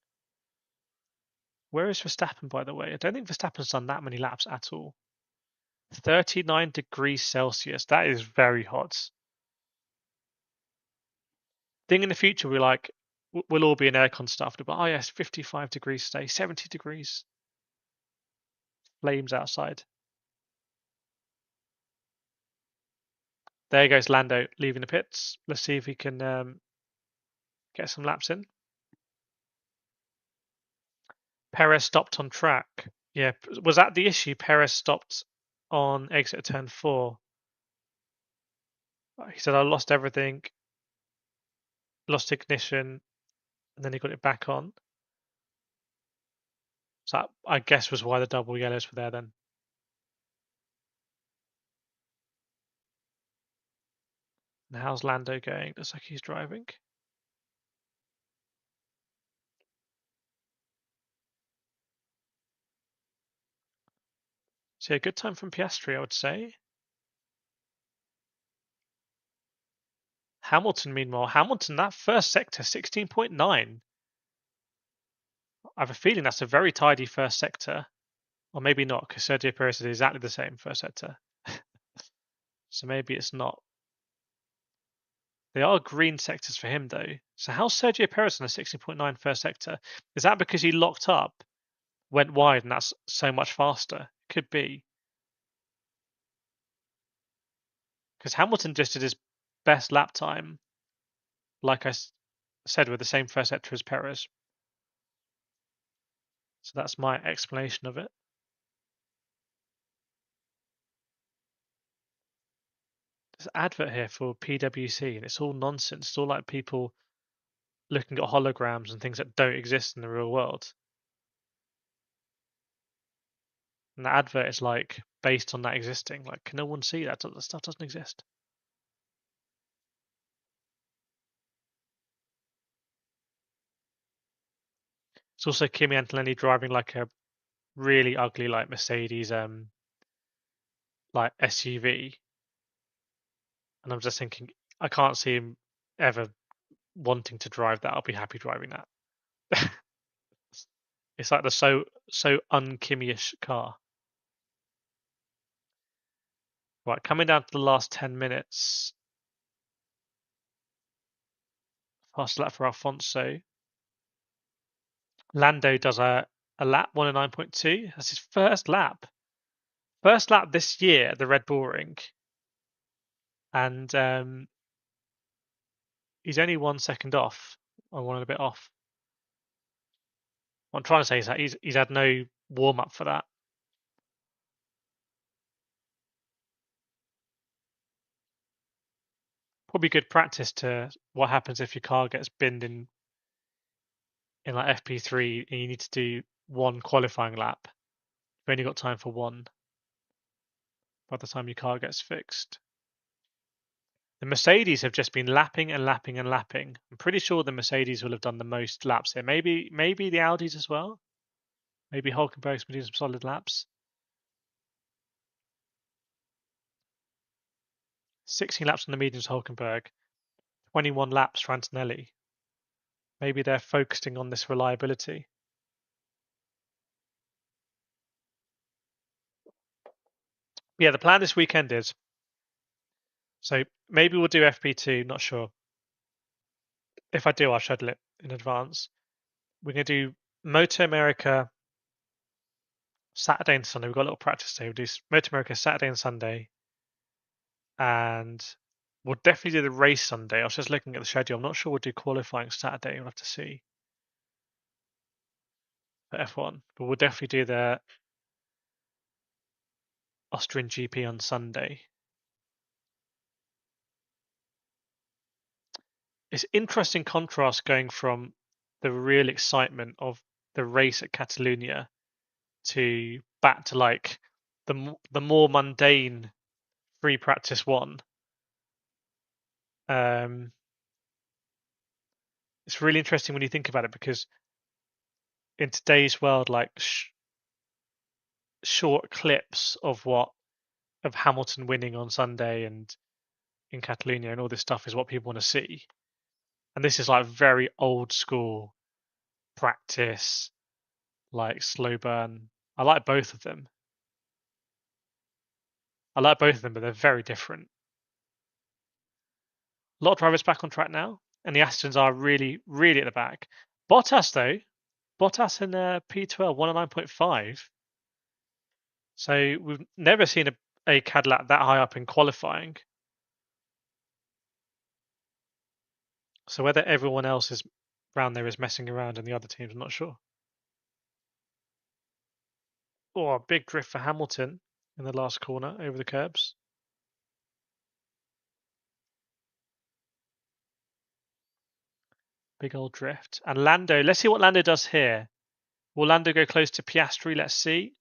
Where is Verstappen, by the way? I don't think Verstappen's done that many laps at all. 39 degrees Celsius. That is very hot. Think in the future, we'll all be in aircon stuff. But oh yes, 55 degrees today, 70 degrees. Flames outside. There goes Lando leaving the pits. Let's see if he can get some laps in. Perez stopped on track. Yeah, was that the issue? Perez stopped on exit turn 4. He said, I lost everything, lost ignition, and then he got it back on. So that, I guess, was why the double yellows were there then. And how's Lando going? Looks like he's driving. So a good time from Piastri, I would say. Hamilton, meanwhile, that first sector, 16.9. I have a feeling that's a very tidy first sector. Or maybe not, because Sergio Perez did exactly the same first sector. So maybe it's not. They are green sectors for him, though. So how's Sergio Perez on a 16.9 first sector? Is that because he locked up, went wide, and that's so much faster? Could be. Because Hamilton just did his best lap time, like I said, with the same first sector as Perez. So that's my explanation of it. There's an advert here for PwC, and it's all nonsense. It's all like people looking at holograms and things that don't exist in the real world. And the advert is like based on that existing. Like, can no one see that? That stuff doesn't exist. It's also Kimi Antonelli driving like a really ugly like Mercedes like SUV. And I'm just thinking, I can't see him ever wanting to drive that. I'll be happy driving that. It's like the so un-Kimi-ish car. Right, coming down to the last 10 minutes. Fast lap for Alfonso. Lando does a lap 109.2. That's his first lap. First lap this year at the Red Bull Ring. And he's only 1 second off, or 1 and a bit off. What I'm trying to say is that he's had no warm up for that. Probably good practice to what happens if your car gets binned in like FP3 and you need to do 1 qualifying lap. You've only got time for 1 by the time your car gets fixed. The Mercedes have just been lapping and lapping and lapping. I'm pretty sure the Mercedes will have done the most laps here. Maybe the Audis as well. Maybe Hulkenberg's been doing some solid laps. 16 laps on the mediums, Hulkenberg. 21 laps for Antonelli. Maybe they're focusing on this reliability. Yeah, the plan this weekend is, so maybe we'll do FP2, not sure. If I do, I'll schedule it in advance. We're going to do Moto America Saturday and Sunday. We've got a little practice day. We'll do Moto America Saturday and Sunday. And we'll definitely do the race Sunday. I was just looking at the schedule. I'm not sure we'll do qualifying Saturday. We'll have to see for F1. But we'll definitely do the Austrian GP on Sunday. It's interesting contrast going from the real excitement of the race at Catalonia to back to like the more mundane free practice 1. It's really interesting when you think about it, because in today's world, like short clips of Hamilton winning on Sunday and in Catalonia and all this stuff is what people want to see. And this is like very old school practice, like slow burn. I like both of them. But they're very different. A lot of drivers back on track now, and the Astons are really, really at the back. Bottas in P12, 109.5. So we've never seen a Cadillac that high up in qualifying. So whether everyone else is around there is messing around and the other teams, I'm not sure. Oh, a big drift for Hamilton in the last corner over the curbs. Big old drift. And Lando, let's see what Lando does here. Will Lando go close to Piastri? Let's see.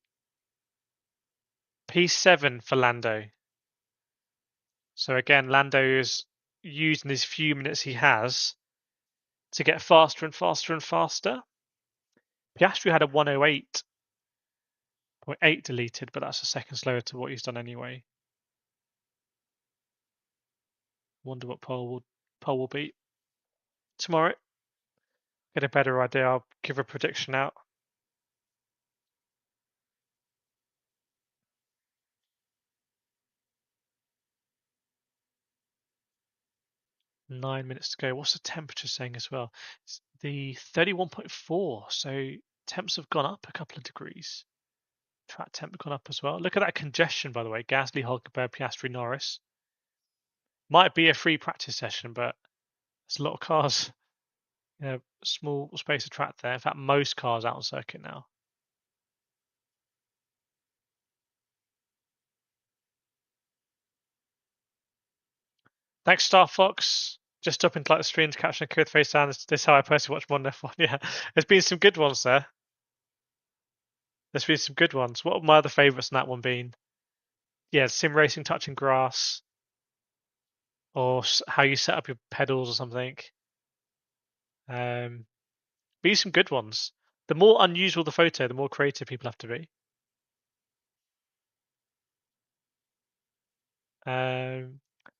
P7 for Lando. So again, Lando is using these few minutes he has to get faster and faster and faster. Piastri had a 108.8 deleted, but that's a second slower to what he's done anyway. Wonder what Pole will beat tomorrow. Get a better idea. I'll give a prediction out. Nine minutes to go. What's the temperature saying as well? It's the 31.4. So temps have gone up a couple of degrees. Track temp gone up as well. Look at that congestion, by the way. Gasly, Hulkenberg, Piastri, Norris. Might be a free practice session, but there's a lot of cars. Small space of track there. In fact, most cars out on circuit now. Thanks, Star Fox. Just stopping to like the stream to catch a Kireth face down. This is how I personally watch modern F1. Yeah, there's been some good ones there. There's been some good ones. What have my other favourites in that one been? Yeah, sim racing touching grass, or how you set up your pedals or something. Be some good ones. The more unusual the photo, the more creative people have to be.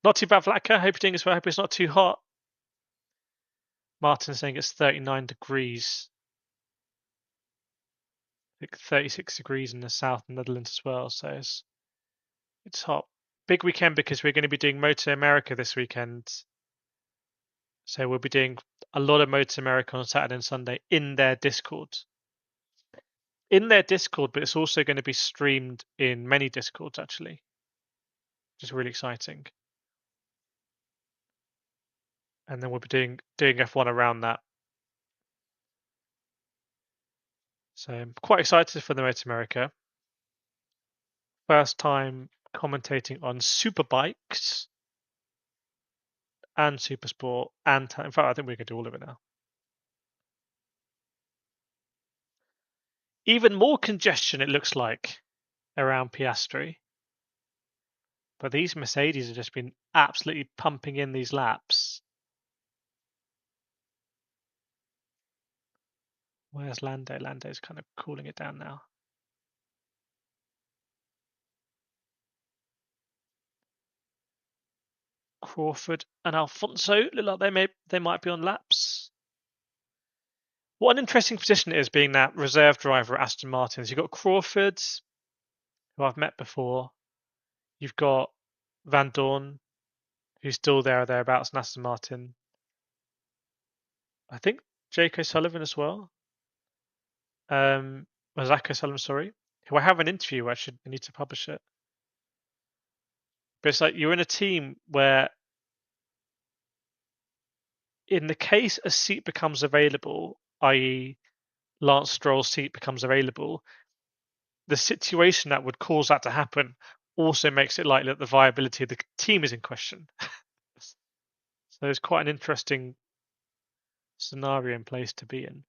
Not too bad, Vlatka. Hope you're doing as well. Hope it's not too hot. Martin's saying it's 39 degrees. Like 36 degrees in the south Netherlands as well, so it's hot. Big weekend because we're going to be doing Moto America this weekend. So we'll be doing a lot of Motor America on Saturday and Sunday in their Discord. In their Discord, but it's also going to be streamed in many Discords actually, which is really exciting. And then we'll be doing F1 around that. So I'm quite excited for the Motor America. First time commentating on superbikes and supersport and in fact I think we can do all of it now. Even more congestion it looks like around Piastri. But these Mercedes have just been absolutely pumping in these laps. Where's Lando? Lando's kind of cooling it down now. Crawford and Alfonso look like they might be on laps. What an interesting position it is being that reserve driver at Aston Martin. You've got Crawford, who I've met before. You've got Van Dorn, who's still there or thereabouts in Aston Martin. I think Jake O'Sullivan as well. Zach O'Sullivan, sorry. Who I have an interview. I need to publish it. But it's like you're in a team where, in the case a seat becomes available, i.e., Lance Stroll's seat becomes available, the situation that would cause that to happen also makes it likely that the viability of the team is in question. So it's quite an interesting scenario in place to be in.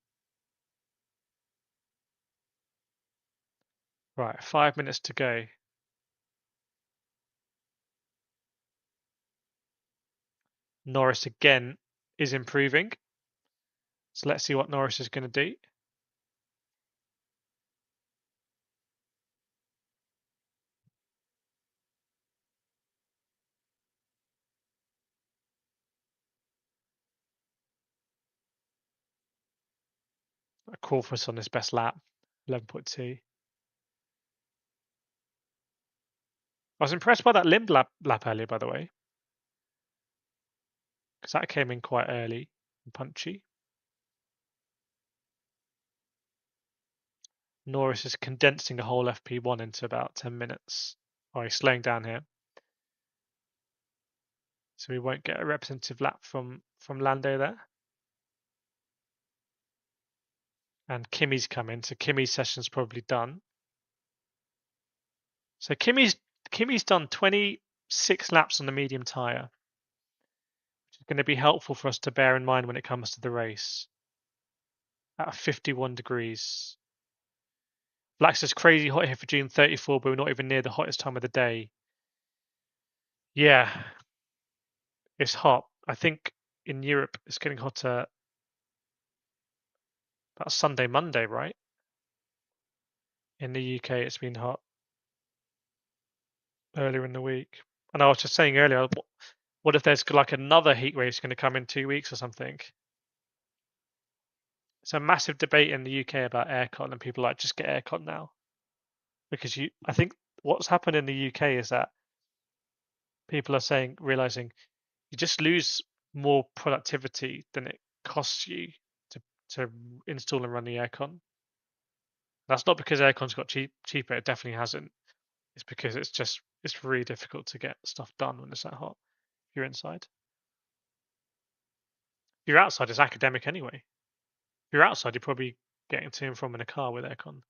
Right, 5 minutes to go. Norris again is improving. So let's see what Norris is going to do. Crawford's on his best lap, 11.2. I was impressed by that limb lap earlier, by the way, because that came in quite early and punchy. Norris is condensing a whole FP1 into about 10 minutes. Oh, he's slowing down here. So we won't get a representative lap from Lando there. And Kimi's coming, so Kimi's session's probably done. So Kimi's done 26 laps on the medium tyre, which is going to be helpful for us to bear in mind when it comes to the race. At 51 degrees. Black says crazy hot here for June 34, but we're not even near the hottest time of the day. Yeah, it's hot. I think in Europe it's getting hotter about Sunday, Monday, right? In the UK it's been hot earlier in the week. And I was just saying earlier, what if there's like another heat wave going to come in 2 weeks or something? It's a massive debate in the UK about aircon, and people are like, just get aircon now. Because I think what's happened in the UK is that people are realizing you just lose more productivity than it costs you to install and run the aircon. That's not because aircon's got cheaper. It definitely hasn't. It's because it's really difficult to get stuff done when it's that hot. If you're inside. If you're outside, it's academic anyway. If you're outside, you're probably getting to and from in a car with aircon.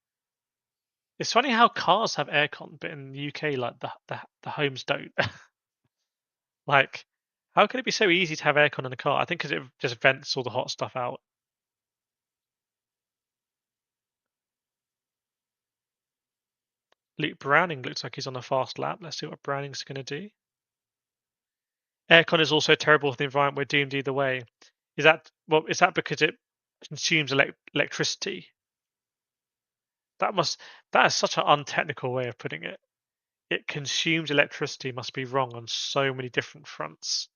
It's funny how cars have aircon, but in the UK, like the homes don't. Like, how can it be so easy to have aircon in a car? I think because it just vents all the hot stuff out. Luke Browning looks like he's on a fast lap. Let's see what Browning's going to do. Aircon is also terrible for the environment. We're doomed either way. Is that because it consumes electricity? That is such an untechnical way of putting it. It consumes electricity must be wrong on so many different fronts.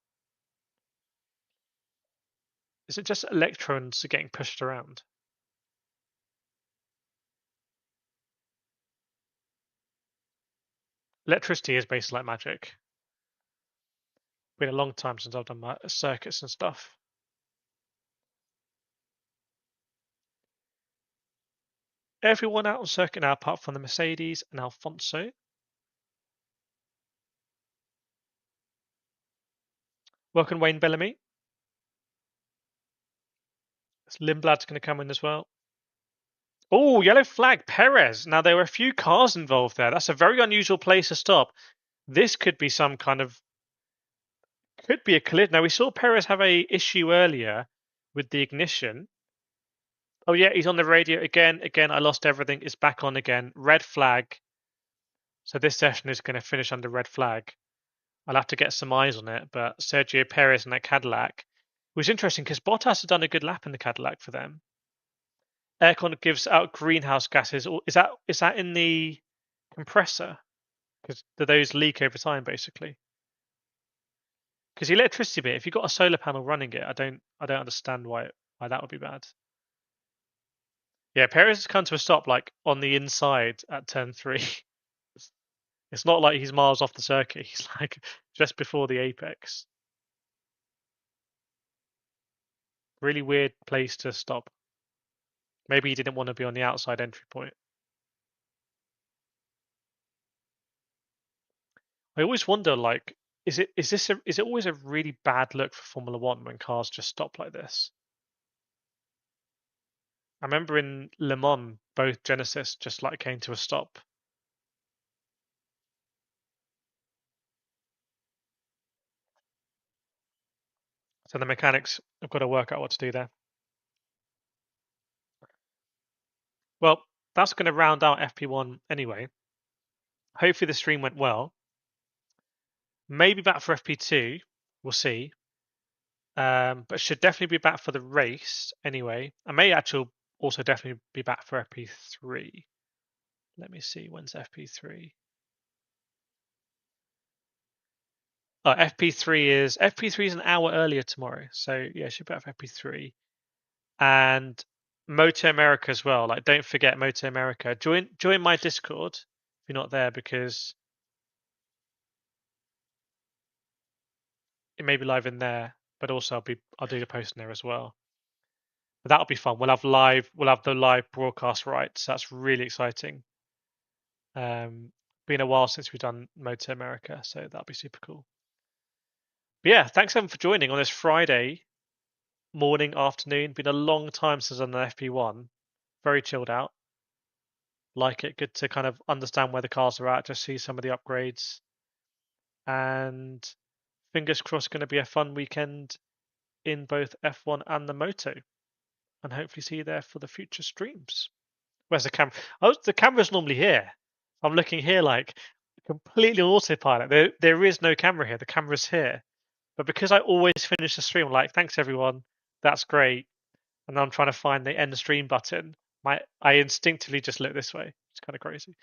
Is it just electrons getting pushed around? Electricity is basically like magic. Been a long time since I've done my circuits and stuff. everyone out on circuit now apart from the Mercedes and Alfonso. Welcome, Wayne Bellamy. Lindblad's going to come in as well. Oh, yellow flag, Perez. Now, there were a few cars involved there. That's a very unusual place to stop. This could be some kind of... Could be a collision. Now, we saw Perez have a issue earlier with the ignition. Oh, yeah, he's on the radio again. Again, I lost everything. It's back on again. Red flag. So this session is going to finish under red flag. I'll have to get some eyes on it. But Sergio Perez in that Cadillac. It was interesting because Bottas had done a good lap in the Cadillac for them. Aircon gives out greenhouse gases. Is that in the compressor? Because do those leak over time, basically? Because the electricity bit, if you've got a solar panel running it, I don't understand why that would be bad. Yeah, Perez has come to a stop like on the inside at turn 3. It's not like he's miles off the circuit. He's like just before the apex. Really weird place to stop. Maybe he didn't want to be on the outside entry point. I always wonder, like, is it always a really bad look for Formula One when cars just stop like this? I remember in Le Mans, both Genesis just like came to a stop. So the mechanics have got to work out what to do there. Well, that's going to round out FP1 anyway. Hopefully the stream went well. Maybe back for FP2. We'll see. But should definitely be back for the race anyway. I may actually also definitely be back for FP3. Let me see. When's FP3? FP3 is an hour earlier tomorrow. So yeah, should be back for FP3. And Moto America as well. Like, don't forget Moto America. Join my Discord if you're not there, because it may be live in there, but also I'll do the post in there as well. But that'll be fun. We'll have the live broadcast rights. That's really exciting. Been a while since we've done Moto America, so that'll be super cool. But yeah, thanks everyone for joining on this Friday morning, afternoon. Been a long time since I've done an FP1. Very chilled out. Like it. Good to kind of understand where the cars are at, just see some of the upgrades. And fingers crossed, going to be a fun weekend in both F1 and the Moto. And hopefully see you there for the future streams. Where's the camera? Oh, the camera's normally here. I'm looking here like completely on autopilot. There is no camera here. The camera's here. But because I always finish the stream, I'm like, thanks everyone. That's great. And I'm trying to find the end stream button. I instinctively just look this way. It's kind of crazy.